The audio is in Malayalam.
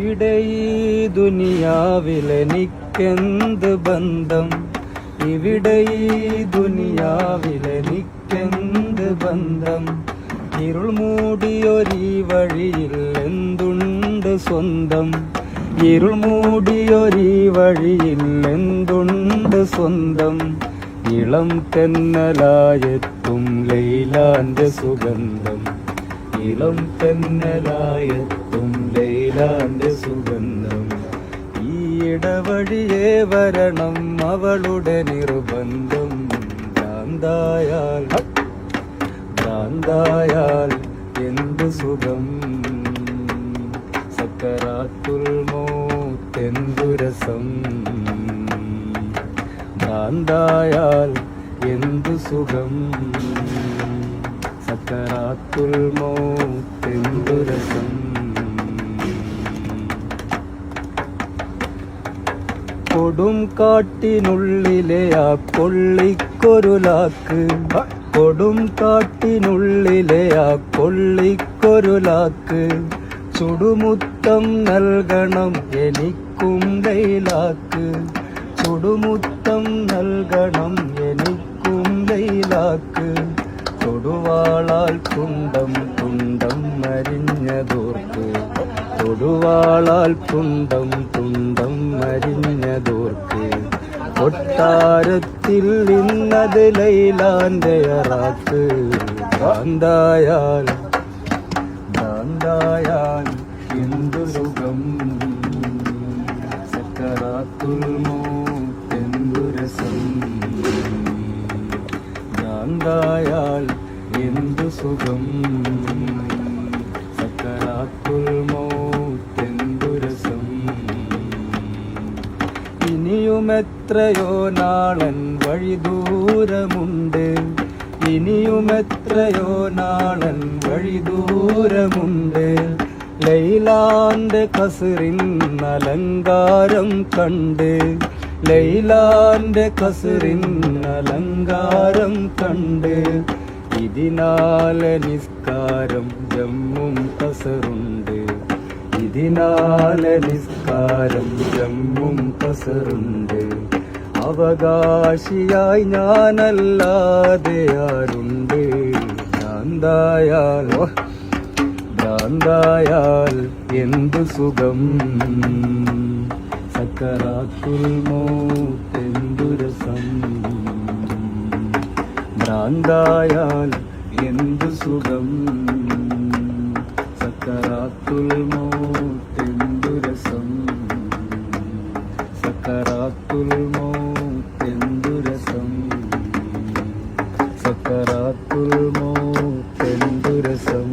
ഇവിടെ ഈ ദുനിയാവിലെനിക്കെന്ത് ബന്ധം, ഇവിടെ ഈ ദുനിയാവിലെനിക്കെന്ത് ബന്ധം. ഇരുൾ മൂടിയൊരീ വഴിയിൽ എന്തുണ്ട് സ്വന്തം, ഇരുൾ മൂടിയൊരീ വഴിയിൽ എന്തുണ്ട് സ്വന്തം. ഇളം തെന്നലായെത്തും ലൈലാന്റെ സുഗന്ധം, ഇളം തെന്നലായെത്തും ലൈലാന്റെ സുഗന്ധം. ഈ ഇടവഴിയേ വരണം അവളുടെ നിർബന്ധം. ഭ്രാന്തായാൽ ഭ്രാന്തായാൽ എന്തു സുഖം, സക്കറാത്തുൽ മൗത്ത് രസം. ഭ്രാന്തായാൽ എന്തു സുഖം, സക്കറാത്തുൽ മൗത്ത് രസം. കൊടും കാട്ടിനുള്ളിലെ ആ കൊള്ളിക്കൊരു ലാക്ക്, കൊടും കാട്ടിനുള്ളിലെ ആ കൊള്ളിക്കൊരു ലാക്ക്. ചുടുമുത്തം നൽകണം എനിക്കും ലൈലാക്ക്, ചുടുമുത്തം നൽകണം എനിക്കും ലൈലാക്ക്. തൊടുവാളാൽ തുണ്ടം തുണ്ടം മരിഞ്ഞതോർക്ക്, തൊടുവാളാൽ തുണ്ടം തുണ്ടം മരിഞ്ഞതോർക്ക്. കൊട്ടാരത്തിൽ നിന്നത് ലൈലാന്റെ അറാക്ക്. ഭ്രാന്തായാൽ ഭ്രാന്തായാൽ എന്തു സുഖം, സക്കറാത്തുൽ മൗത്ത് രസം. ഭ്രാന്തായാൽ എന്തു സുഖം, സക്കറാത്തുൽ മൗത്ത് രസം. ഇനിയുമെത്രയോ നാളൻ വഴി ദൂരമുണ്ട്, ഇനിയുമെത്രയോ നാളൻ വഴി ദൂരമുണ്ട്. ലൈലാന്റെ കസറിൻ അലങ്കാരം കണ്ട്, ലൈലാന്റെ കസറിൻ അലങ്കാരം കണ്ട്. ഇതിനാലെ നിസ്കാരം ജമ്മും കസറുണ്ട്, ഇതിനാലെ നിസ്കാരം ജമ്മും കസറുണ്ട്. അവകാശിയായി ഞാനല്ലാതെ ആരുണ്ട്. ഭ്രാന്തായാൽ ഭ്രാന്തായാൽ എന്തു സുഖം, സക്കറാത്തുൽ മൗത്ത് രസം. ഭ്രാന്തായാൽ എന്തു സുഖം, സക്കറാത്തുൽ മൗത്ത് രസം. സക്കറാത്തുൽ മൗത്ത് രസം, സക്കറാത്തുൽ മൗത്ത് രസം.